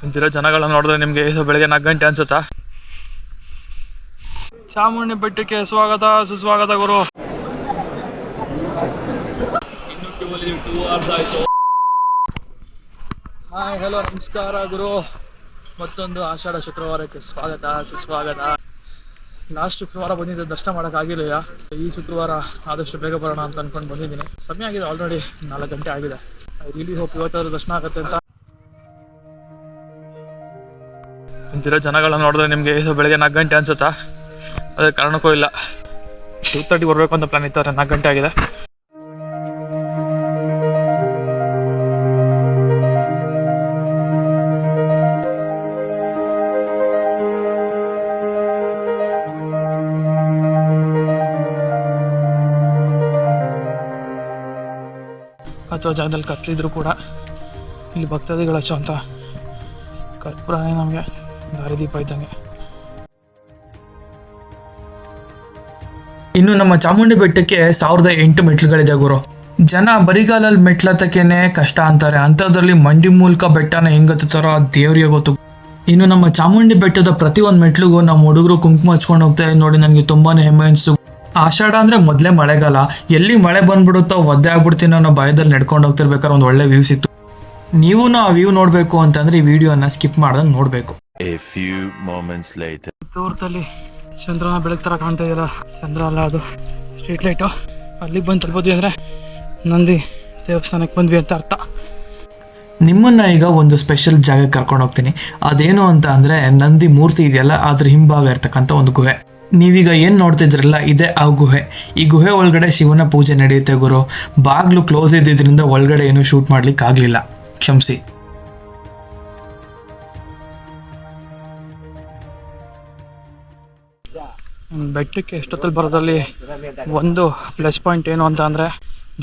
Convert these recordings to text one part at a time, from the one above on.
ಇಂತಿರೋ ಜನಗಳನ್ನ ನೋಡಿದ್ರೆ ನಿಮಗೆ ಇದು ಬೆಳಗ್ಗೆ 4 ಗಂಟೆ ಅನ್ಸುತ್ತಾ? ಚಾಮುಂಡಿ ಬೆಟ್ಟಕ್ಕೆ ಸ್ವಾಗತ ಸುಸ್ವಾಗತ ಗುರು. ಇನ್ನು ಕ್ಯೂವಲ್ಲಿ 2 hours ಆಯಿತು. ಹಾಯ್ ಹಲೋ ನಮಸ್ಕಾರ ಗುರು. ಮತ್ತೊಂದು ಆಷಾಢ ಶುಕ್ರವಾರಕ್ಕೆ ಸ್ವಾಗತ ಸುಸ್ವಾಗತ. ಲಾಸ್ಟ್ ಶುಕ್ರವಾರ ಬಂದಿದ್ದೆ, ದರ್ಶನ ಮಾಡೋಕ್ಕಾಗಿಲ್ಲ. ಈ ಶುಕ್ರವಾರ ಆದಷ್ಟು ಬೇಗ ಬರೋಣ ಅಂತ ಅಂದ್ಕೊಂಡು ಬಂದಿದ್ದೀನಿ. ಸಮಯ ಆಗಿದೆ, ಆಲ್ರೆಡಿ 4 ಗಂಟೆ ಆಗಿದೆ. ಐ ರಿಯಲಿ ಹೋಪ್ ಇವತ್ತಾದ್ರೂ ದರ್ಶನ ಆಗುತ್ತೆ ಅಂತ. ಇಂತಿರೋ ಜನಗಳನ್ನ ನೋಡಿದ್ರೆ ನಿಮಗೆ ಇದು ಬೆಳಗ್ಗೆ 4 ಗಂಟೆ ಅನ್ಸುತ್ತಾ? ಅದೇ ಕಾರಣಕ್ಕೂ ಇಲ್ಲ, 2:30 ಬರಬೇಕು ಅಂತ ಪ್ಲಾನ್ ಇತ್ತು, 4 ಗಂಟೆ ಆಗಿದೆ. ಅಥವಾ ಜಾಗದಲ್ಲಿ ಕತ್ಲಿದ್ರು ಕೂಡ ಇಲ್ಲಿ ಭಕ್ತಾದಿಗಳು ಹಚ್ಚುವಂಥ ಕರ್ಪೂರನೇ ನಮಗೆ ದಾರಿದೀಪ ಇದ್ದಂಗೆ. ಇನ್ನು ನಮ್ಮ ಚಾಮುಂಡಿ ಬೆಟ್ಟಕ್ಕೆ 1008 ಮೆಟ್ಲುಗಳಿದೆ ಗುರು. ಜನ ಬರಿಗಾಲಲ್ಲಿ ಮೆಟ್ಲತ್ತಕ್ಕೇನೆ ಕಷ್ಟ ಅಂತಾರೆ, ಅಂಥದ್ರಲ್ಲಿ ಮಂಡಿ ಮೂಲಕ ಬೆಟ್ಟನ ಹೆಂಗ್ ಹತ್ತುತ್ತಾರೋ ಆ ದೇವ್ರಿಗೆ ಗೊತ್ತು. ಇನ್ನು ನಮ್ಮ ಚಾಮುಂಡಿ ಬೆಟ್ಟದ ಪ್ರತಿಯೊಂದು ಮೆಟ್ಲಿಗೂ ನಮ್ಮ ಹುಡುಗರು ಕುಂಕುಮ ಹಚ್ಕೊಂಡು ಹೋಗ್ತಾ ನೋಡಿ ನನಗೆ ತುಂಬಾನೇ ಹೆಮ್ಮೆ ಅನಿಸ್ತು. ಆಷಾಢ ಅಂದ್ರೆ ಮೊದಲೇ ಮಳೆಗಾಲ, ಎಲ್ಲಿ ಮಳೆ ಬಂದ್ಬಿಡುತ್ತೋ ಒದ್ದೆ ಆಗ್ಬಿಡ್ತೀನಿ ಅನ್ನೋ ಭಯದಲ್ಲಿ ನಡ್ಕೊಂಡು ಹೋಗ್ತಿರ್ಬೇಕಾದ್ರೆ ಒಂದು ಒಳ್ಳೆ ವ್ಯೂ ಸಿಕ್ತು. ನೀವು ಆ ವ್ಯೂ ನೋಡ್ಬೇಕು ಅಂತಂದ್ರೆ ಈ ವಿಡಿಯೋನ ಸ್ಕಿಪ್ ಮಾಡ್ದಂಗೆ ನೋಡ್ಬೇಕು. ದೂರದಲ್ಲಿ ಚಂದ್ರನ ಬೆಳಗ್ಗೆ ತರ ಕಾಣ್ತಾ ಇದೆಯಲ್ಲ, ಚಂದ್ರ ಅಲ್ಲ ಅದು ಸ್ಟ್ರೀಟ್ ಲೈಟು. ಅಲ್ಲಿಗೆ ಬಂದು ತಲುಪೋದ್ವಿ ಅಂದ್ರೆ ನಂದಿ ದೇವಸ್ಥಾನಕ್ಕೆ ಬಂದ್ವಿ ಅಂತ ಅರ್ಥ. ನಿಮ್ಮನ್ನ ಈಗ ಒಂದು ಸ್ಪೆಷಲ್ ಜಾಗಕ್ಕೆ ಕರ್ಕೊಂಡು ಹೋಗ್ತೀನಿ. ಅದೇನು ಅಂತ ಅಂದ್ರೆ ನಂದಿ ಮೂರ್ತಿ ಇದೆಯಲ್ಲ, ಅದ್ರ ಹಿಂಭಾಗ ಇರ್ತಕ್ಕಂಥ ಒಂದು ಗುಹೆ. ನೀವೀಗ ಏನು ನೋಡ್ತಿದ್ರಲ್ಲ, ಇದೇ ಆ ಗುಹೆ. ಈ ಗುಹೆ ಒಳಗಡೆ ಶಿವನ ಪೂಜೆ ನಡೆಯುತ್ತೆ ಗುರು. ಬಾಗ್ಲು ಕ್ಲೋಸ್ ಇದ್ದಿದ್ರಿಂದ ಒಳಗಡೆ ಏನು ಶೂಟ್ ಮಾಡ್ಲಿಕ್ಕೆ ಆಗ್ಲಿಲ್ಲ, ಕ್ಷಮಿಸಿ. ಬೆಟ್ಟಕ್ಕೆ ಎಷ್ಟೊತ್ತಲ್ಲಿ ಬರೋದ್ರಲ್ಲಿ ಒಂದು ಪ್ಲಸ್ ಪಾಯಿಂಟ್ ಏನು ಅಂತ ಅಂದರೆ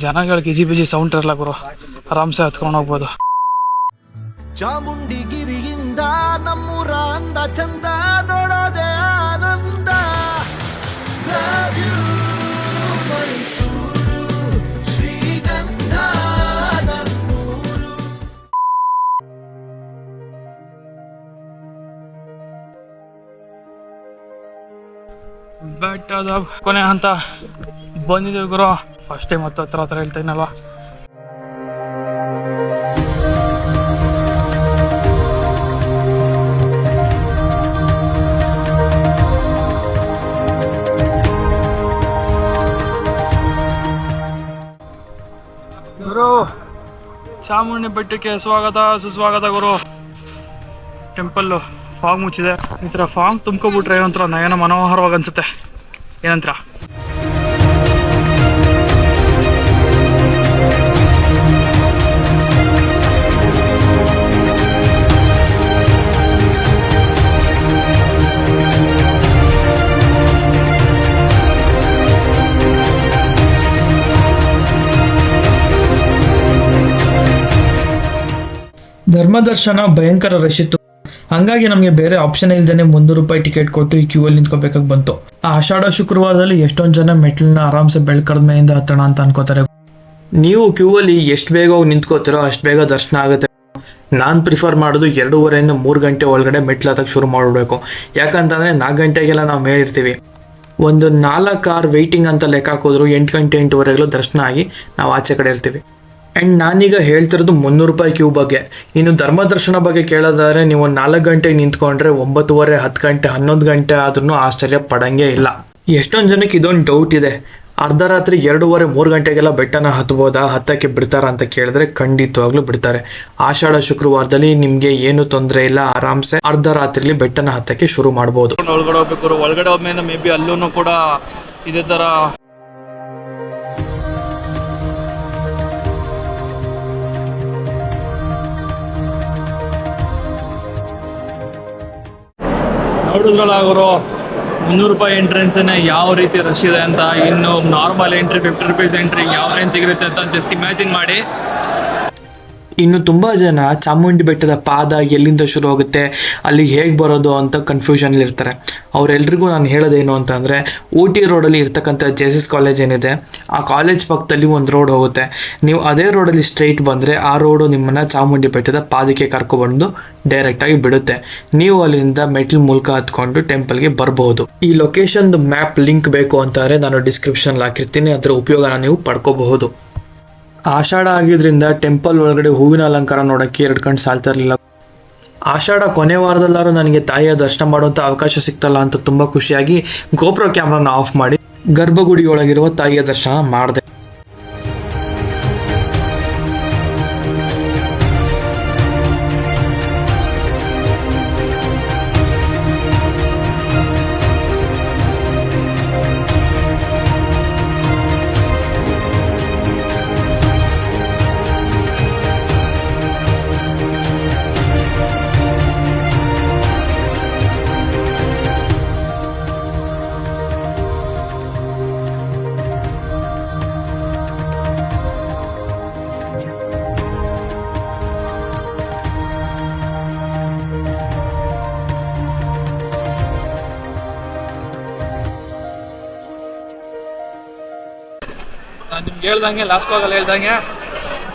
ಜನಗಳು ಗಿಜಿ ಬಿಜಿ ಸೌಂಡ್ ಇರಲ್ಲ ಗುರು, ಆರಾಮ್ಸೆ ಹತ್ಕೊಂಡು ಹೋಗ್ಬೋದು. ಚಾಮುಂಡಿ ಗಿರಿಯಿಂದ ನಮ್ಮೂರ ಅಂದ ಚಂದ ನೋಡೋದೆ ಆನಂದ. ಶ್ರೀಗಂಧ ನಮ್ಮೂರು. ಬೆಟ್ಟದ ಕೊನೆ ಅಂತ ಬಂದಿದ್ದೀವಿ ಗುರು. ಫಸ್ಟ್ ಟೈಮ್ ಹತ್ರ ಹೇಳ್ತೀನಲ್ವ. ಗುರು, ಚಾಮುಂಡಿ ಬೆಟ್ಟಕ್ಕೆ ಸ್ವಾಗತ ಸುಸ್ವಾಗತ ಗುರು. ಟೆಂಪಲ್ಲು ಫಾಗ್ ಮುಚ್ಚಿದೆ. ಈ ಥರ ಫಾಗ್ ತುಂಬ್ಕೊಬಿಟ್ರೆ ಒಂಥರ ನಯನ ಮನೋಹರವಾಗಿ ಅನ್ಸುತ್ತೆ. ಏನಂತ ಧರ್ಮದರ್ಶನ ಭಯಂಕರ ರಶ್ ಇತ್ತು. ಹಂಗಾಗಿ ನಮಗೆ ಬೇರೆ ಆಪ್ಷನ್ ಇಲ್ದೇನೆ 300 ರೂಪಾಯಿ ಟಿಕೆಟ್ ಕೊಟ್ಟು ಈ ಕ್ಯೂ ಅಲ್ಲಿ ನಿಂತ್ಕೋಬೇಕಾಗಿ ಬಂತು. ಆ ಆಷಾಢ ಶುಕ್ರವಾರದಲ್ಲಿ ಎಷ್ಟೊಂದು ಜನ ಮೆಟ್ಲನ್ನ ಆರಾಮ್ಸೆ ಬೆಳ್ಕರ್ದ ಮೇಯಿಂದ ಹತ್ತೋಣ ಅಂತ ಅನ್ಕೋತಾರೆ. ನೀವು ಕ್ಯೂ ಅಲ್ಲಿ ಎಷ್ಟು ಬೇಗ ಹೋಗಿ ನಿಂತ್ಕೋತಿರೋ ಅಷ್ಟು ಬೇಗ ದರ್ಶನ ಆಗುತ್ತೆ. ನಾನು ಪ್ರಿಫರ್ ಮಾಡೋದು 2:30 3 ಗಂಟೆ ಒಳಗಡೆ ಮೆಟ್ಲು ಹತ್ತಕ್ಕೆ ಶುರು ಮಾಡಿಬಿಡ್ಬೇಕು. ಯಾಕಂತಂದರೆ 4 ಗಂಟೆಗೆಲ್ಲ ನಾವು ಮೇಲಿರ್ತೀವಿ. ಒಂದು 4 ಅವರ್ ವೆಯ್ಟಿಂಗ್ ಅಂತ ಲೆಕ್ಕ ಹಾಕಿದ್ರು 8 ಗಂಟೆ 8:15 ದರ್ಶನ ಆಗಿ ನಾವು ಆಚೆ ಕಡೆ ಇರ್ತೀವಿ. ಆ್ಯಂಡ್ ನಾನೀಗ ಹೇಳ್ತಿರೋದು 300 ರೂಪಾಯಿ ಕ್ಯೂ ಬಗ್ಗೆ. ಇನ್ನು ಧರ್ಮದರ್ಶನ ಬಗ್ಗೆ ಕೇಳೋದಾದ್ರೆ ನೀವು 4 ಗಂಟೆಗೆ ನಿಂತ್ಕೊಂಡ್ರೆ 9:30 10 ಗಂಟೆ 11 ಗಂಟೆ ಆದ್ರೂ ಆಶ್ಚರ್ಯ ಪಡಂಗೇ ಇಲ್ಲ. ಎಷ್ಟೊಂದು ಜನಕ್ಕೆ ಇದೊಂದು ಡೌಟ್ ಇದೆ, ಅರ್ಧ ರಾತ್ರಿ 2:30 3 ಗಂಟೆಗೆಲ್ಲ ಬೆಟ್ಟನ ಹತ್ಬೋದಾ, ಹತ್ತಕ್ಕೆ ಬಿಡ್ತಾರ ಅಂತ ಕೇಳಿದ್ರೆ ಖಂಡಿತವಾಗ್ಲೂ ಬಿಡ್ತಾರೆ. ಆಷಾಢ ಶುಕ್ರವಾರದಲ್ಲಿ ನಿಮಗೆ ಏನು ತೊಂದರೆ ಇಲ್ಲ, ಆರಾಮ್ಸೆ ಅರ್ಧ ರಾತ್ರಿಲಿ ಬೆಟ್ಟನ ಹತ್ತಕ್ಕೆ ಶುರು ಮಾಡ್ಬೋದು. ಒಳಗಡೆ ಹೋಗ್ಬೇಕು. ಒಳಗಡೆ ಹೋದ್ಮೇಲೆ ಮೇ ಬಿ ಅಲ್ಲೂ ಕೂಡ ಇದೇ ಥರ ನೋಡಿದ್ರಲ್ಲ 300 ರೂಪಾಯಿ ಎಂಟ್ರೆನ್ಸೇ ಯಾವ ರೀತಿ ರಶ್ ಇದೆ ಅಂತ. ಇನ್ನು ನಾರ್ಮಲ್ ಎಂಟ್ರಿ 50 ರೂಪೀಸ್ ಎಂಟ್ರಿ ಯಾವ ರೇಂಜ್ ಸಿಗಿರುತ್ತೆ ಅಂತ ಜಸ್ಟ್ ಇಮ್ಯಾಜಿನ್ ಮಾಡಿ. ಇನ್ನು ತುಂಬ ಜನ ಚಾಮುಂಡಿ ಬೆಟ್ಟದ ಪಾದ ಎಲ್ಲಿಂದ ಶುರು ಆಗುತ್ತೆ ಅಲ್ಲಿಗೆ ಹೇಗೆ ಬರೋದು ಅಂತ ಕನ್ಫ್ಯೂಷನಲ್ಲಿ ಇರ್ತಾರೆ. ಅವರೆಲ್ರಿಗೂ ನಾನು ಹೇಳೋದೇನು ಅಂತಂದರೆ, ಊಟಿ ರೋಡಲ್ಲಿ ಇರ್ತಕ್ಕಂಥ JSS ಕಾಲೇಜ್ ಏನಿದೆ ಆ ಕಾಲೇಜ್ ಪಕ್ಕದಲ್ಲಿ ಒಂದು ರೋಡ್ ಹೋಗುತ್ತೆ. ನೀವು ಅದೇ ರೋಡಲ್ಲಿ ಸ್ಟ್ರೈಟ್ ಬಂದರೆ ಆ ರೋಡು ನಿಮ್ಮನ್ನು ಚಾಮುಂಡಿ ಬೆಟ್ಟದ ಪಾದಕ್ಕೆ ಕರ್ಕೊಬಂದು ಡೈರೆಕ್ಟಾಗಿ ಬಿಡುತ್ತೆ. ನೀವು ಅಲ್ಲಿಂದ ಮೆಟ್ಲ್ ಮೂಲಕ ಹತ್ಕೊಂಡು ಟೆಂಪಲ್ಗೆ ಬರಬಹುದು. ಈ ಲೊಕೇಶನ್ದು ಮ್ಯಾಪ್ ಲಿಂಕ್ ಬೇಕು ಅಂತಾರೆ, ನಾನು ಡಿಸ್ಕ್ರಿಪ್ಷನ್ಲಿ ಹಾಕಿರ್ತೀನಿ. ಅದರ ಉಪಯೋಗನ ನೀವು ಪಡ್ಕೋಬಹುದು. ಆಷಾಢ ಆಗಿದ್ರಿಂದ ಟೆಂಪಲ್ ಒಳಗಡೆ ಹೂವಿನ ಅಲಂಕಾರ ನೋಡೋಕ್ಕೆ 2 ಕಣ್ಣು ಸಾಲ್ತಾ ಇರಲಿಲ್ಲ. ಆಷಾಢ ಕೊನೆ ವಾರದಲ್ಲಾರು ನನಗೆ ತಾಯಿಯ ದರ್ಶನ ಮಾಡುವಂಥ ಅವಕಾಶ ಸಿಗ್ತಲ್ಲ ಅಂತ ತುಂಬ ಖುಷಿಯಾಗಿ ಗೋಪ್ರೋ ಕ್ಯಾಮ್ರಾನ ಆಫ್ ಮಾಡಿ ಗರ್ಭಗುಡಿಯೊಳಗಿರುವ ತಾಯಿಯ ದರ್ಶನ ಮಾಡಿದೆ. ನಾನು ನಿಮ್ಗೆ ಹೇಳ್ದಂಗೆ ಲಾಸ್ಟ್ ಬ್ಲಾಗಲ್ಲಿ ಹೇಳ್ದಂಗೆ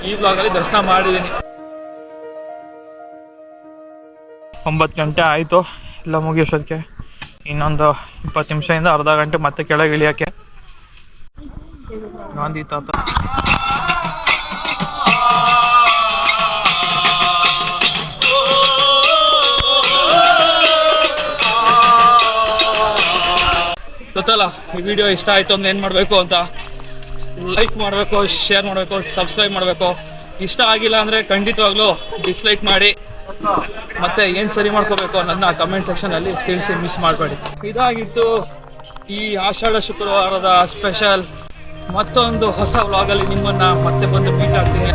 ಈ ಬ್ಲಾಗಲ್ಲಿ ದರ್ಶನ ಮಾಡಿದ್ದೀನಿ. 9 ಗಂಟೆ ಆಯಿತು ಎಲ್ಲ ಮುಗಿಯೋಷ್ಟಕ್ಕೆ. ಇನ್ನೊಂದು 20 ನಿಮಿಷದಿಂದ ಅರ್ಧ ಗಂಟೆ ಮತ್ತೆ ಕೆಳಗೆ ಇಳಿಯೋಕ್ಕೆ. ಗಾಂಧಿ ತಾತ ಗೊತ್ತಲ್ಲ, ಈ ವಿಡಿಯೋ ಇಷ್ಟ ಆಯಿತು ಅಂದ್ರೆ ಏನು ಮಾಡಬೇಕು ಅಂತ, ಲೈಕ್ ಮಾಡಬೇಕು, ಶೇರ್ ಮಾಡಬೇಕು, ಸಬ್ಸ್ಕ್ರೈಬ್ ಮಾಡಬೇಕು. ಇಷ್ಟ ಆಗಿಲ್ಲ ಅಂದರೆ ಖಂಡಿತವಾಗ್ಲೂ ಡಿಸ್ಲೈಕ್ ಮಾಡಿ. ಮತ್ತೆ ಏನು ಸರಿ ಮಾಡ್ಕೋಬೇಕು ನನ್ನ ಕಮೆಂಟ್ ಸೆಕ್ಷನಲ್ಲಿ ತಿಳಿಸಿ, ಮಿಸ್ ಮಾಡಬೇಡಿ. ಇದಾಗಿತ್ತು ಈ ಆಷಾಢ ಶುಕ್ರವಾರದ ಸ್ಪೆಷಲ್. ಮತ್ತೊಂದು ಹೊಸ ವ್ಲಾಗಲ್ಲಿ ನಿಮ್ಮನ್ನು ಮತ್ತೆ ಬಂದು ಮೀಟ್ ಆಗ್ತೀನಿ.